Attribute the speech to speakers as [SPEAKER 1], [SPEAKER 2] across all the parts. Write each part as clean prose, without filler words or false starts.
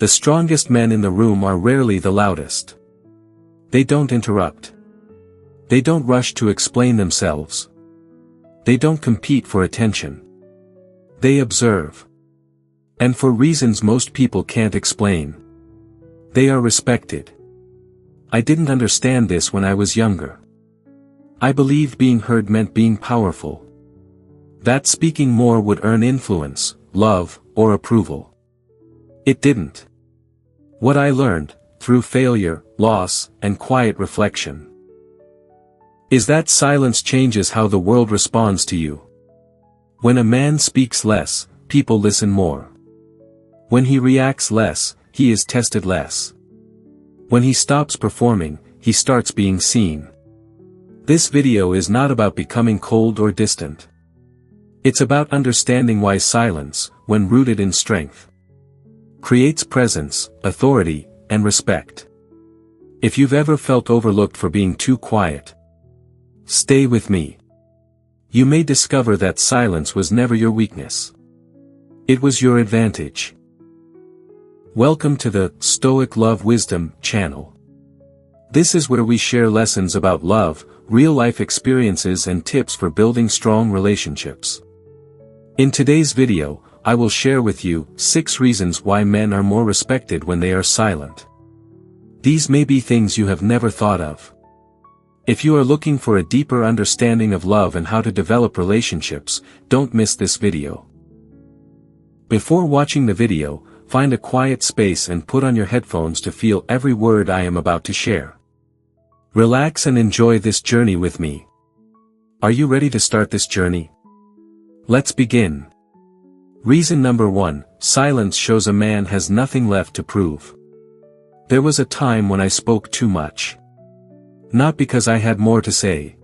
[SPEAKER 1] The strongest men in the room are rarely the loudest. They don't interrupt. They don't rush to explain themselves. They don't compete for attention. They observe. And for reasons most people can't explain. They are respected. I didn't understand this when I was younger. I believed being heard meant being powerful. That speaking more would earn influence, love, or approval. It didn't. What I learned, through failure, loss, and quiet reflection, is that silence changes how the world responds to you. When a man speaks less, people listen more. When he reacts less, he is tested less. When he stops performing, he starts being seen. This video is not about becoming cold or distant. It's about understanding why silence, when rooted in strength, creates presence, authority, and respect. If you've ever felt overlooked for being too quiet, stay with me. You may discover that silence was never your weakness. It was your advantage. Welcome to the Stoic Love Wisdom channel. This is where we share lessons about love, real-life experiences and tips for building strong relationships. In today's video, I will share with you 6 reasons why men are more respected when they are silent. These may be things you have never thought of. If you are looking for a deeper understanding of love and how to develop relationships, don't miss this video. Before watching the video, find a quiet space and put on your headphones to feel every word I am about to share. Relax and enjoy this journey with me. Are you ready to start this journey? Let's begin. Reason number 1, silence shows a man has nothing left to prove. There was a time when I spoke too much. Not because I had more to say,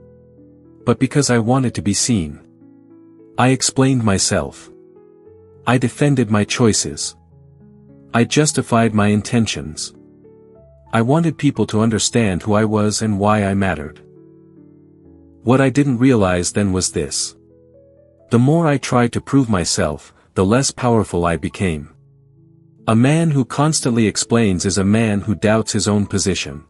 [SPEAKER 1] but because I wanted to be seen. I explained myself. I defended my choices. I justified my intentions. I wanted people to understand who I was and why I mattered. What I didn't realize then was this. The more I tried to prove myself, the less powerful I became. A man who constantly explains is a man who doubts his own position.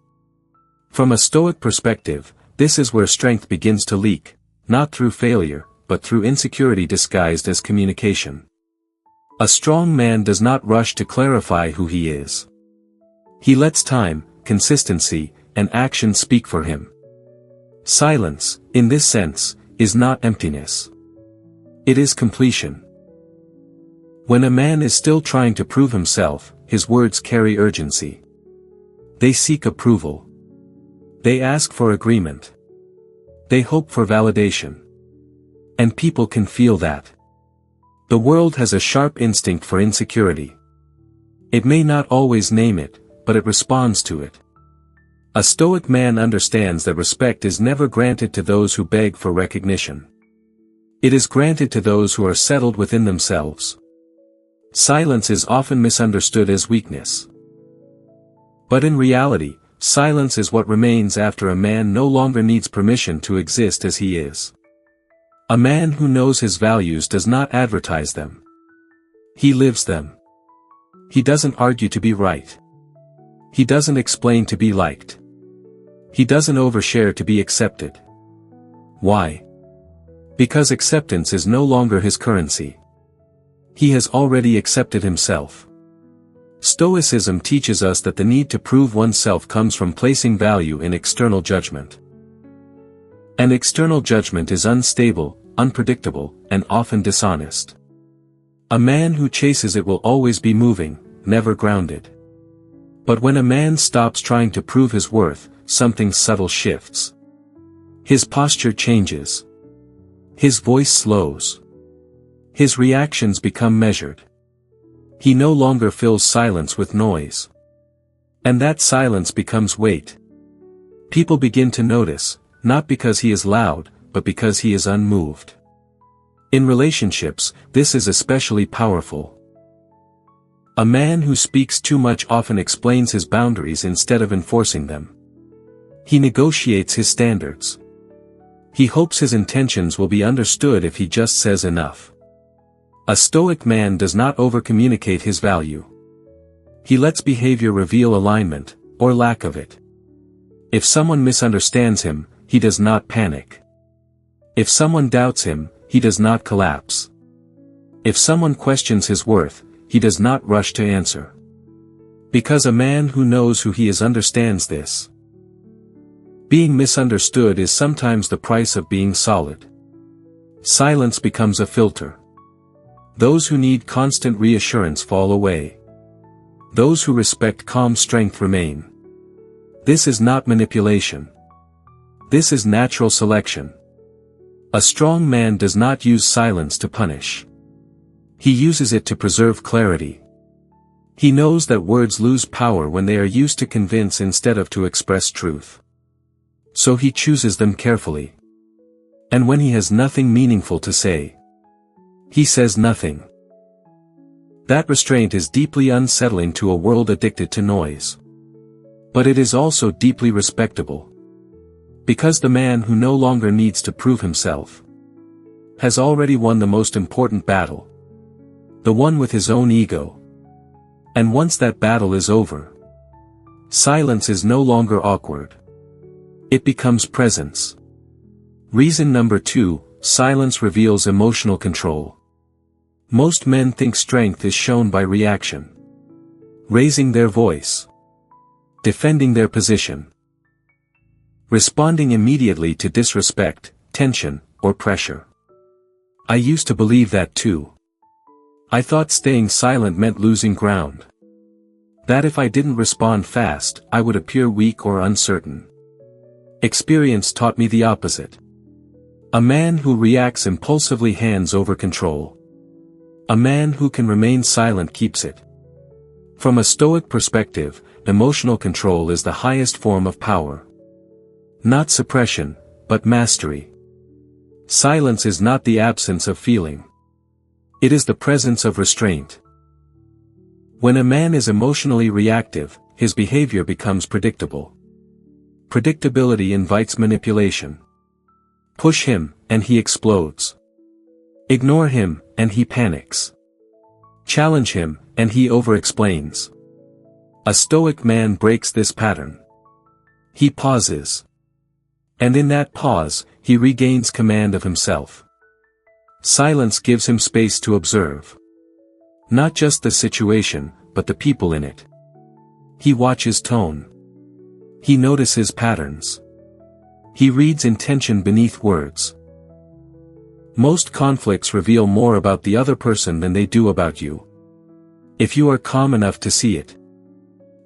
[SPEAKER 1] From a Stoic perspective, this is where strength begins to leak, not through failure, but through insecurity disguised as communication. A strong man does not rush to clarify who he is. He lets time, consistency, and action speak for him. Silence, in this sense, is not emptiness. It is completion. When a man is still trying to prove himself, his words carry urgency. They seek approval. They ask for agreement. They hope for validation. And people can feel that. The world has a sharp instinct for insecurity. It may not always name it, but it responds to it. A Stoic man understands that respect is never granted to those who beg for recognition. It is granted to those who are settled within themselves. Silence is often misunderstood as weakness. But in reality, silence is what remains after a man no longer needs permission to exist as he is. A man who knows his values does not advertise them. He lives them. He doesn't argue to be right. He doesn't explain to be liked. He doesn't overshare to be accepted. Why? Because acceptance is no longer his currency. He has already accepted himself. Stoicism teaches us that the need to prove oneself comes from placing value in external judgment. And external judgment is unstable, unpredictable, and often dishonest. A man who chases it will always be moving, never grounded. But when a man stops trying to prove his worth, something subtle shifts. His posture changes. His voice slows. His reactions become measured. He no longer fills silence with noise. And that silence becomes weight. People begin to notice, not because he is loud, but because he is unmoved. In relationships, this is especially powerful. A man who speaks too much often explains his boundaries instead of enforcing them. He negotiates his standards. He hopes his intentions will be understood if he just says enough. A Stoic man does not overcommunicate his value. He lets behavior reveal alignment, or lack of it. If someone misunderstands him, he does not panic. If someone doubts him, he does not collapse. If someone questions his worth, he does not rush to answer. Because a man who knows who he is understands this. Being misunderstood is sometimes the price of being solid. Silence becomes a filter. Those who need constant reassurance fall away. Those who respect calm strength remain. This is not manipulation. This is natural selection. A strong man does not use silence to punish. He uses it to preserve clarity. He knows that words lose power when they are used to convince instead of to express truth. So he chooses them carefully. And when he has nothing meaningful to say, he says nothing. That restraint is deeply unsettling to a world addicted to noise. But it is also deeply respectable. Because the man who no longer needs to prove himself has already won the most important battle. The one with his own ego. And once that battle is over, silence is no longer awkward. It becomes presence. Reason number 2, silence reveals emotional control. Most men think strength is shown by reaction. Raising their voice. Defending their position. Responding immediately to disrespect, tension, or pressure. I used to believe that too. I thought staying silent meant losing ground. That if I didn't respond fast, I would appear weak or uncertain. Experience taught me the opposite. A man who reacts impulsively hands over control. A man who can remain silent keeps it. From a Stoic perspective, emotional control is the highest form of power. Not suppression, but mastery. Silence is not the absence of feeling. It is the presence of restraint. When a man is emotionally reactive, his behavior becomes predictable. Predictability invites manipulation. Push him, and he explodes. Ignore him, and he panics. Challenge him, and he over-explains. A Stoic man breaks this pattern. He pauses. And in that pause, he regains command of himself. Silence gives him space to observe. Not just the situation, but the people in it. He watches tone. He notices patterns. He reads intention beneath words. Most conflicts reveal more about the other person than they do about you. If you are calm enough to see it.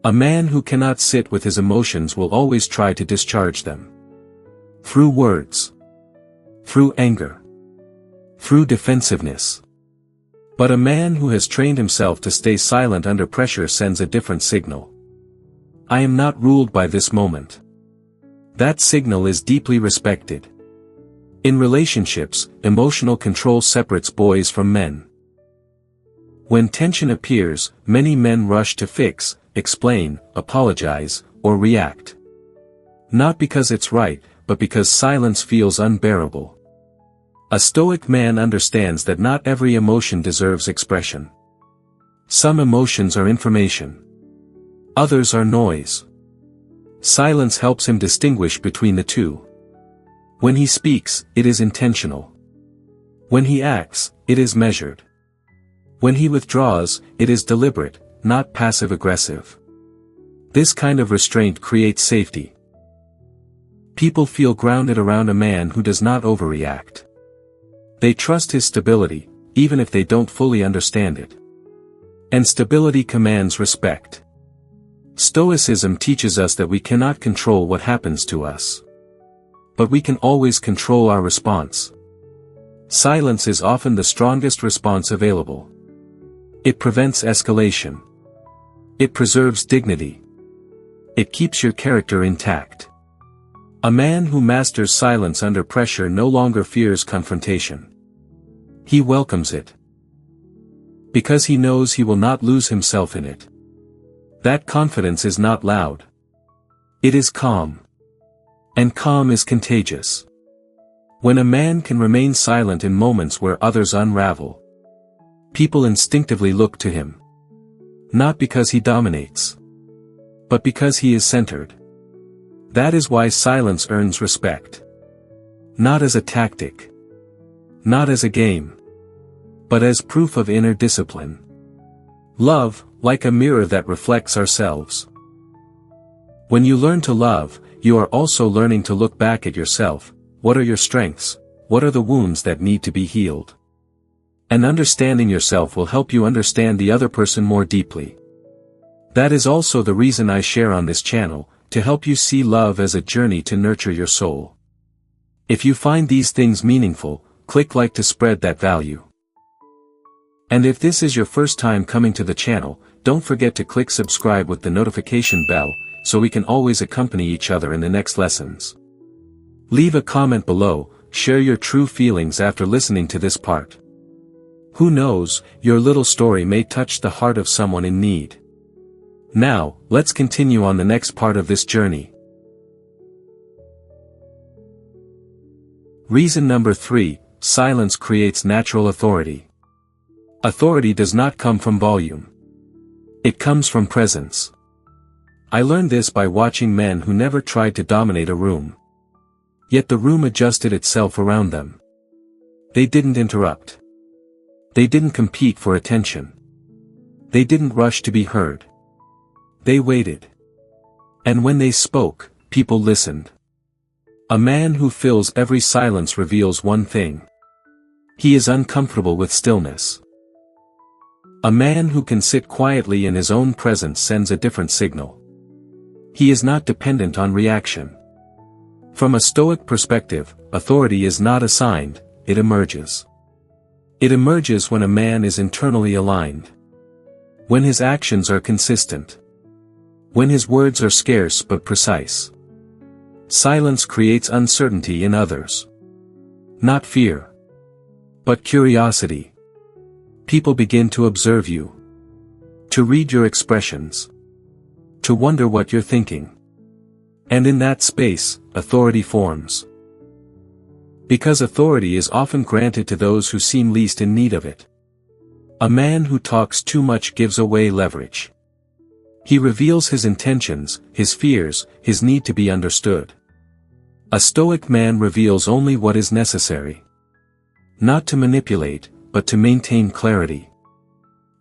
[SPEAKER 1] A man who cannot sit with his emotions will always try to discharge them. Through words. Through anger. Through defensiveness. But a man who has trained himself to stay silent under pressure sends a different signal. I am not ruled by this moment. That signal is deeply respected. In relationships, emotional control separates boys from men. When tension appears, many men rush to fix, explain, apologize, or react. Not because it's right, but because silence feels unbearable. A Stoic man understands that not every emotion deserves expression. Some emotions are information. Others are noise. Silence helps him distinguish between the two. When he speaks, it is intentional. When he acts, it is measured. When he withdraws, it is deliberate, not passive-aggressive. This kind of restraint creates safety. People feel grounded around a man who does not overreact. They trust his stability, even if they don't fully understand it. And stability commands respect. Stoicism teaches us that we cannot control what happens to us. But we can always control our response. Silence is often the strongest response available. It prevents escalation. It preserves dignity. It keeps your character intact. A man who masters silence under pressure no longer fears confrontation. He welcomes it. Because he knows he will not lose himself in it. That confidence is not loud. It is calm. And calm is contagious. When a man can remain silent in moments where others unravel, people instinctively look to him. Not because he dominates, but because he is centered. That is why silence earns respect. Not as a tactic, not as a game, but as proof of inner discipline. Love, like a mirror that reflects ourselves. When you learn to love, you are also learning to look back at yourself. What are your strengths? What are the wounds that need to be healed? And understanding yourself will help you understand the other person more deeply. That is also the reason I share on this channel, to help you see love as a journey to nurture your soul. If you find these things meaningful, click like to spread that value. And if this is your first time coming to the channel, don't forget to click subscribe with the notification bell, so we can always accompany each other in the next lessons. Leave a comment below, share your true feelings after listening to this part. Who knows, your little story may touch the heart of someone in need. Now, let's continue on the next part of this journey. Reason number 3, silence creates natural authority. Authority does not come from volume. It comes from presence. I learned this by watching men who never tried to dominate a room. Yet the room adjusted itself around them. They didn't interrupt. They didn't compete for attention. They didn't rush to be heard. They waited. And when they spoke, people listened. A man who fills every silence reveals one thing. He is uncomfortable with stillness. A man who can sit quietly in his own presence sends a different signal. He is not dependent on reaction. From a Stoic perspective, authority is not assigned, it emerges. It emerges when a man is internally aligned. When his actions are consistent. When his words are scarce but precise. Silence creates uncertainty in others. Not fear, but curiosity. People begin to observe you. To read your expressions. To wonder what you're thinking. And in that space, authority forms. Because authority is often granted to those who seem least in need of it. A man who talks too much gives away leverage. He reveals his intentions, his fears, his need to be understood. A Stoic man reveals only what is necessary. Not to manipulate, but to maintain clarity.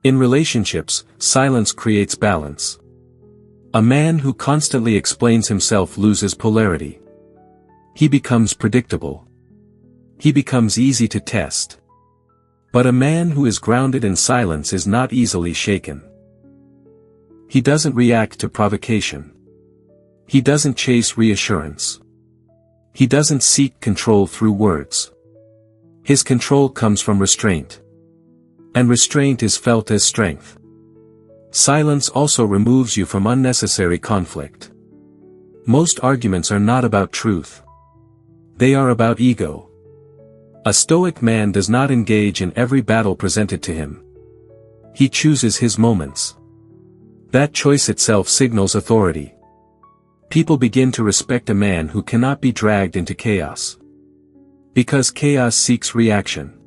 [SPEAKER 1] In relationships, silence creates balance. A man who constantly explains himself loses polarity. He becomes predictable. He becomes easy to test. But a man who is grounded in silence is not easily shaken. He doesn't react to provocation. He doesn't chase reassurance. He doesn't seek control through words. His control comes from restraint. And restraint is felt as strength. Silence also removes you from unnecessary conflict. Most arguments are not about truth. They are about ego. A Stoic man does not engage in every battle presented to him. He chooses his moments. That choice itself signals authority. People begin to respect a man who cannot be dragged into chaos. Because chaos seeks reaction.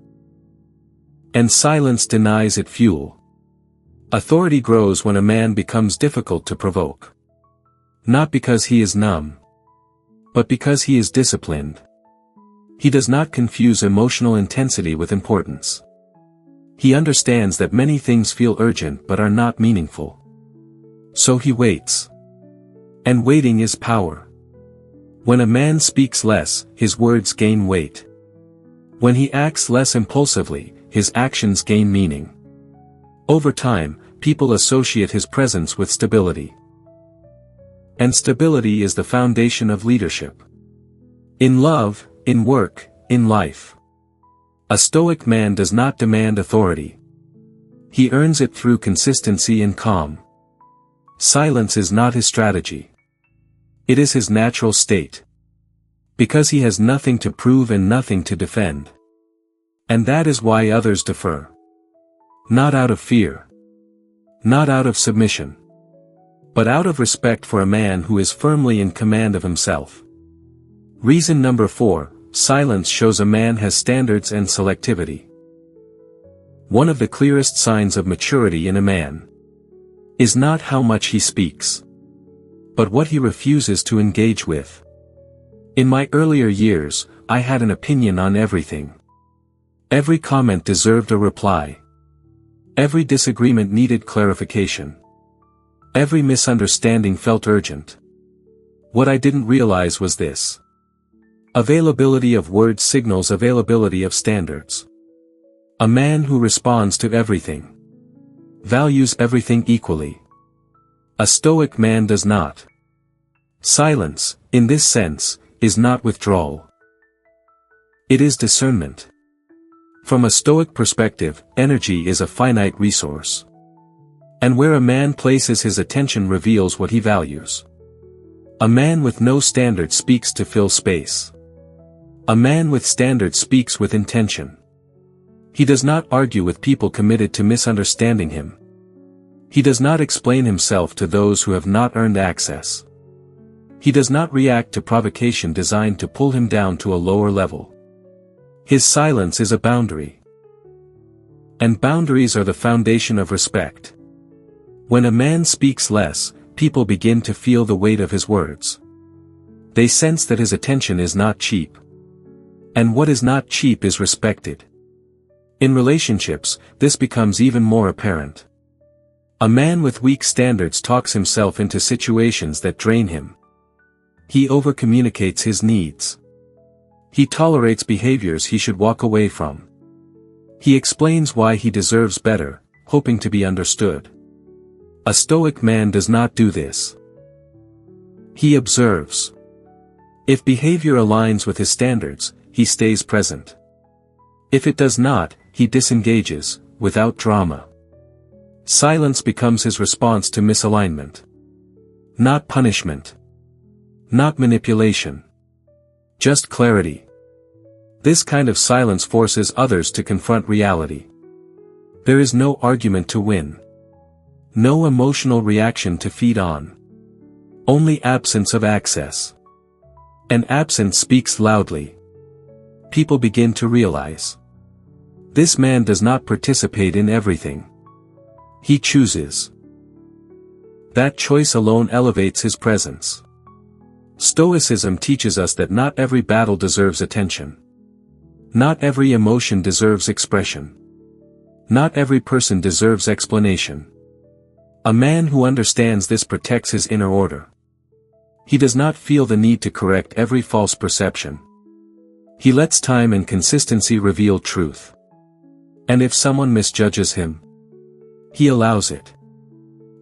[SPEAKER 1] And silence denies it fuel. Authority grows when a man becomes difficult to provoke. Not because he is numb. But because he is disciplined. He does not confuse emotional intensity with importance. He understands that many things feel urgent but are not meaningful. So he waits. And waiting is power. When a man speaks less, his words gain weight. When he acts less impulsively, his actions gain meaning. Over time, people associate his presence with stability. And stability is the foundation of leadership. In love, in work, in life. A Stoic man does not demand authority. He earns it through consistency and calm. Silence is not his strategy. It is his natural state. Because he has nothing to prove and nothing to defend. And that is why others defer. Not out of fear. Not out of submission. But out of respect for a man who is firmly in command of himself. Reason number 4, silence shows a man has standards and selectivity. One of the clearest signs of maturity in a man. is not how much he speaks, but what he refuses to engage with. In my earlier years, I had an opinion on everything. Every comment deserved a reply. Every disagreement needed clarification. Every misunderstanding felt urgent. What I didn't realize was this. Availability of words signals availability of standards. A man who responds to everything values everything equally. A Stoic man does not. Silence, in this sense, is not withdrawal. It is discernment. From a Stoic perspective, energy is a finite resource. And where a man places his attention reveals what he values. A man with no standard speaks to fill space. A man with standards speaks with intention. He does not argue with people committed to misunderstanding him. He does not explain himself to those who have not earned access. He does not react to provocation designed to pull him down to a lower level. His silence is a boundary. And boundaries are the foundation of respect. When a man speaks less, people begin to feel the weight of his words. They sense that his attention is not cheap. And what is not cheap is respected. In relationships, this becomes even more apparent. A man with weak standards talks himself into situations that drain him. He overcommunicates his needs. He tolerates behaviors he should walk away from. He explains why he deserves better, hoping to be understood. A Stoic man does not do this. He observes. If behavior aligns with his standards, he stays present. If it does not, he disengages, without drama. Silence becomes his response to misalignment. Not punishment. Not manipulation. Just clarity. This kind of silence forces others to confront reality. There is no argument to win. No emotional reaction to feed on. Only absence of access. And absence speaks loudly. People begin to realize. This man does not participate in everything. He chooses. That choice alone elevates his presence. Stoicism teaches us that not every battle deserves attention. Not every emotion deserves expression. Not every person deserves explanation. A man who understands this protects his inner order. He does not feel the need to correct every false perception. He lets time and consistency reveal truth. And if someone misjudges him, he allows it.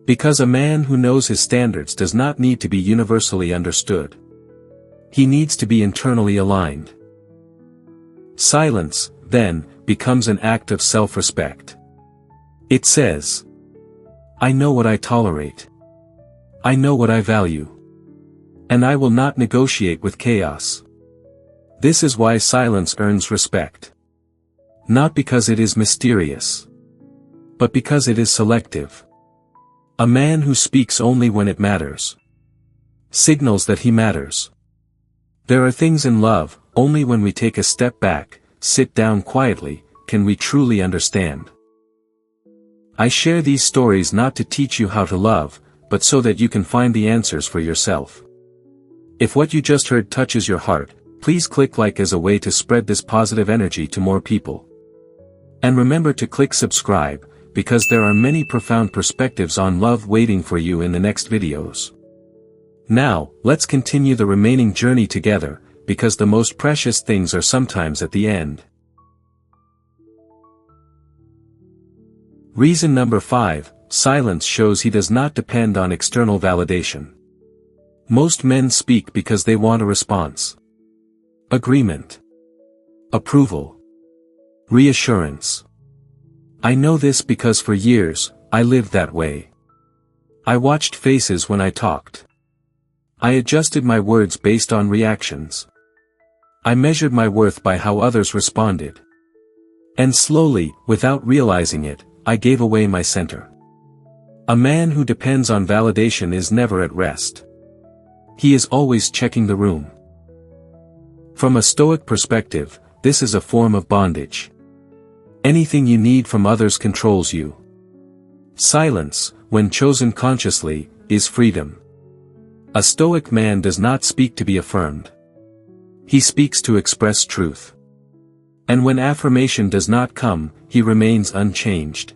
[SPEAKER 1] Because a man who knows his standards does not need to be universally understood. He needs to be internally aligned. Silence, then, becomes an act of self-respect. It says, I know what I tolerate. I know what I value. And I will not negotiate with chaos. This is why silence earns respect. Not because it is mysterious, but because it is selective. A man who speaks only when it matters signals that he matters. There are things in love, only when we take a step back, sit down quietly, can we truly understand. I share these stories not to teach you how to love, but so that you can find the answers for yourself. If what you just heard touches your heart, please click like as a way to spread this positive energy to more people. And remember to click subscribe, because there are many profound perspectives on love waiting for you in the next videos. Now, let's continue the remaining journey together, because the most precious things are sometimes at the end. Reason number 5, silence shows he does not depend on external validation. Most men speak because they want a response. Agreement. Approval. Reassurance. I know this because for years, I lived that way. I watched faces when I talked. I adjusted my words based on reactions. I measured my worth by how others responded. And slowly, without realizing it, I gave away my center. A man who depends on validation is never at rest. He is always checking the room. From a Stoic perspective, this is a form of bondage. Anything you need from others controls you. Silence, when chosen consciously, is freedom. A Stoic man does not speak to be affirmed. He speaks to express truth. And when affirmation does not come, he remains unchanged.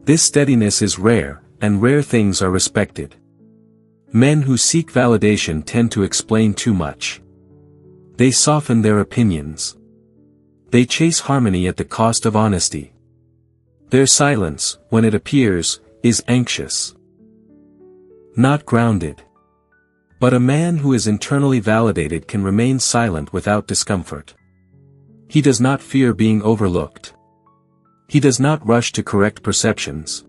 [SPEAKER 1] This steadiness is rare, and rare things are respected. Men who seek validation tend to explain too much. They soften their opinions. They chase harmony at the cost of honesty. Their silence, when it appears, is anxious. Not grounded. But a man who is internally validated can remain silent without discomfort. He does not fear being overlooked. He does not rush to correct perceptions.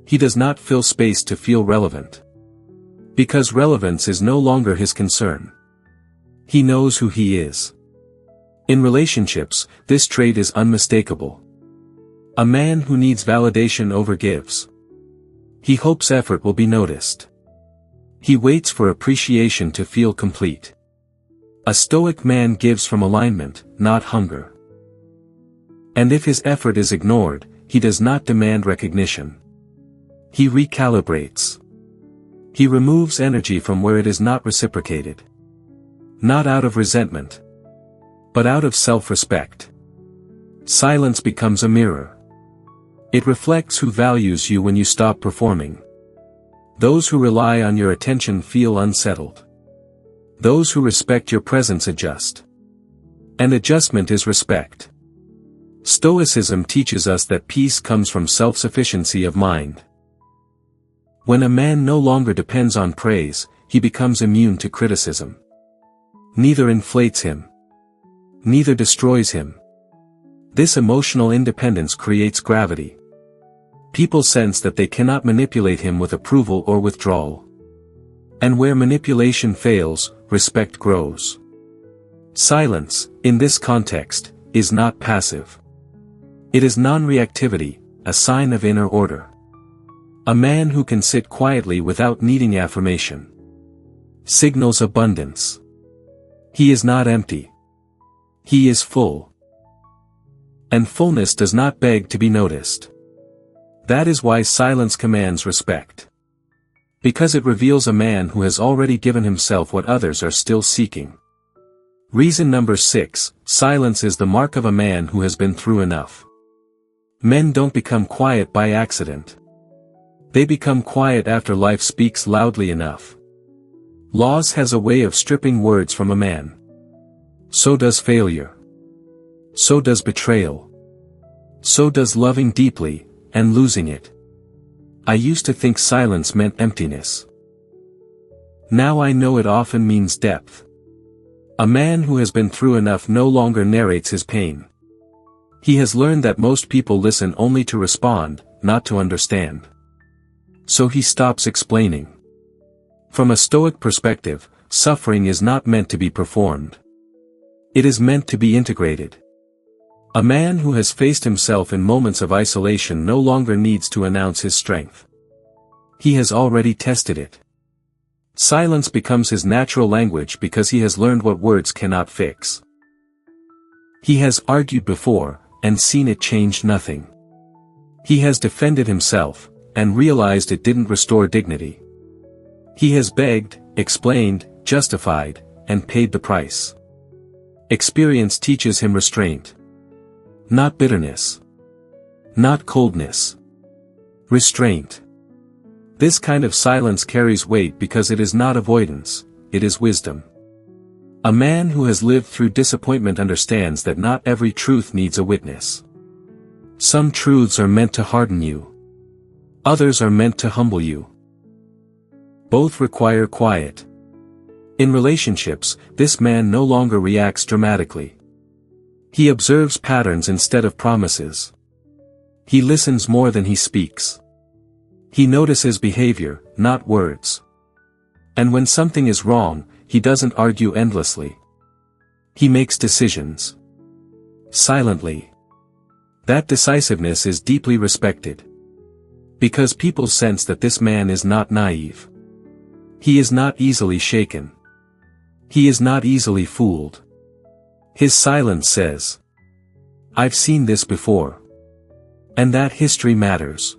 [SPEAKER 1] He does not fill space to feel relevant. Because relevance is no longer his concern. He knows who he is. In relationships, this trait is unmistakable. A man who needs validation overgives. He hopes effort will be noticed. He waits for appreciation to feel complete. A Stoic man gives from alignment, not hunger. And if his effort is ignored, he does not demand recognition. He recalibrates. He removes energy from where it is not reciprocated. Not out of resentment, but out of self-respect. Silence becomes a mirror. It reflects who values you when you stop performing. Those who rely on your attention feel unsettled. Those who respect your presence adjust. And adjustment is respect. Stoicism teaches us that peace comes from self-sufficiency of mind. When a man no longer depends on praise, he becomes immune to criticism. Neither inflates him. Neither destroys him. This emotional independence creates gravity. People sense that they cannot manipulate him with approval or withdrawal. And where manipulation fails, respect grows. Silence, in this context, is not passive. It is non-reactivity, a sign of inner order. A man who can sit quietly without needing affirmation signals abundance. He is not empty. He is full. And fullness does not beg to be noticed. That is why silence commands respect. Because it reveals a man who has already given himself what others are still seeking. Reason number 6, silence is the mark of a man who has been through enough. Men don't become quiet by accident. They become quiet after life speaks loudly enough. Loss has a way of stripping words from a man. So does failure. So does betrayal. So does loving deeply, and losing it. I used to think silence meant emptiness. Now I know it often means depth. A man who has been through enough no longer narrates his pain. He has learned that most people listen only to respond, not to understand. So he stops explaining. From a Stoic perspective, suffering is not meant to be performed. It is meant to be integrated. A man who has faced himself in moments of isolation no longer needs to announce his strength. He has already tested it. Silence becomes his natural language because he has learned what words cannot fix. He has argued before, and seen it change nothing. He has defended himself, and realized it didn't restore dignity. He has begged, explained, justified, and paid the price. Experience teaches him restraint. Not bitterness. Not coldness. Restraint. This kind of silence carries weight because it is not avoidance, it is wisdom. A man who has lived through disappointment understands that not every truth needs a witness. Some truths are meant to harden you. Others are meant to humble you. Both require quiet. In relationships, this man no longer reacts dramatically. He observes patterns instead of promises. He listens more than he speaks. He notices behavior, not words. And when something is wrong, he doesn't argue endlessly. He makes decisions. Silently. That decisiveness is deeply respected. Because people sense that this man is not naive. He is not easily shaken. He is not easily fooled. His silence says, "I've seen this before." And that history matters.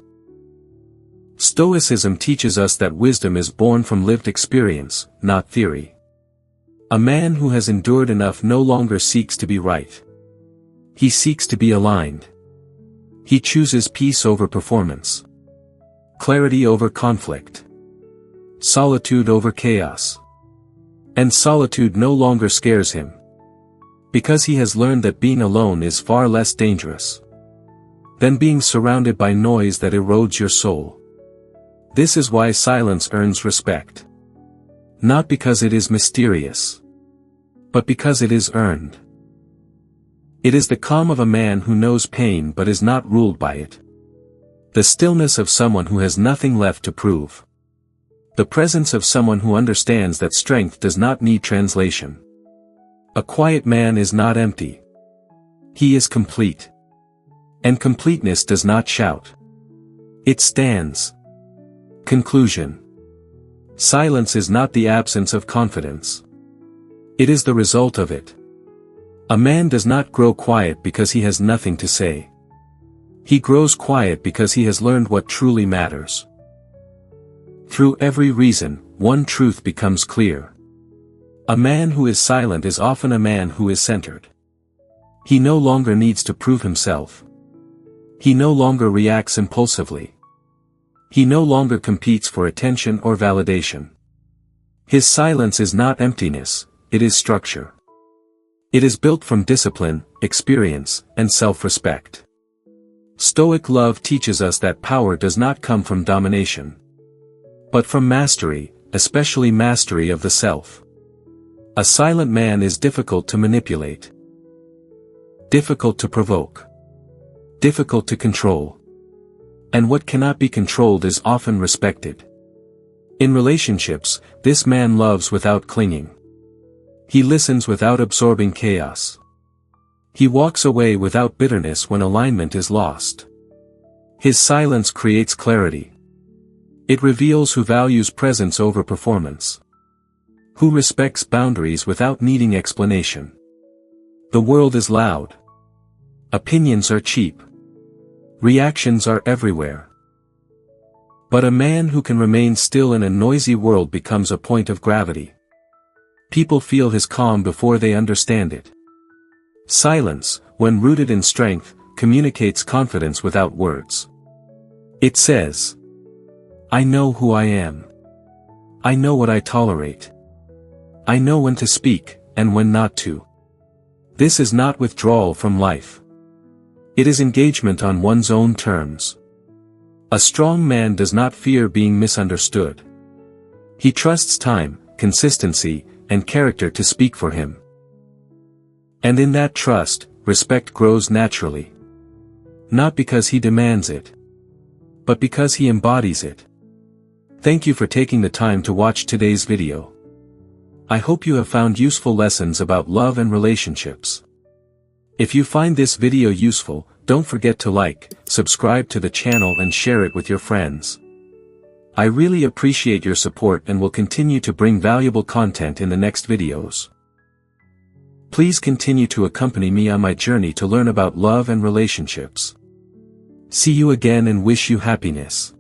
[SPEAKER 1] Stoicism teaches us that wisdom is born from lived experience, not theory. A man who has endured enough no longer seeks to be right. He seeks to be aligned. He chooses peace over performance, clarity over conflict, solitude over chaos. And solitude no longer scares him, because he has learned that being alone is far less dangerous than being surrounded by noise that erodes your soul. This is why silence earns respect. Not because it is mysterious, but because it is earned. It is the calm of a man who knows pain but is not ruled by it. The stillness of someone who has nothing left to prove. The presence of someone who understands that strength does not need translation. A quiet man is not empty. He is complete. And completeness does not shout. It stands. Conclusion. Silence is not the absence of confidence. It is the result of it. A man does not grow quiet because he has nothing to say. He grows quiet because he has learned what truly matters. Through every reason, one truth becomes clear. A man who is silent is often a man who is centered. He no longer needs to prove himself. He no longer reacts impulsively. He no longer competes for attention or validation. His silence is not emptiness, it is structure. It is built from discipline, experience, and self-respect. Stoic love teaches us that power does not come from domination, but from mastery, especially mastery of the self. A silent man is difficult to manipulate, difficult to provoke, difficult to control. And what cannot be controlled is often respected. In relationships, this man loves without clinging. He listens without absorbing chaos. He walks away without bitterness when alignment is lost. His silence creates clarity. It reveals who values presence over performance, who respects boundaries without needing explanation. The world is loud. Opinions are cheap. Reactions are everywhere. But a man who can remain still in a noisy world becomes a point of gravity. People feel his calm before they understand it. Silence, when rooted in strength, communicates confidence without words. It says, I know who I am. I know what I tolerate. I know when to speak, and when not to. This is not withdrawal from life. It is engagement on one's own terms. A strong man does not fear being misunderstood. He trusts time, consistency, and character to speak for him. And in that trust, respect grows naturally. Not because he demands it, but because he embodies it. Thank you for taking the time to watch today's video. I hope you have found useful lessons about love and relationships. If you find this video useful, don't forget to like, subscribe to the channel and share it with your friends. I really appreciate your support and will continue to bring valuable content in the next videos. Please continue to accompany me on my journey to learn about love and relationships. See you again and wish you happiness.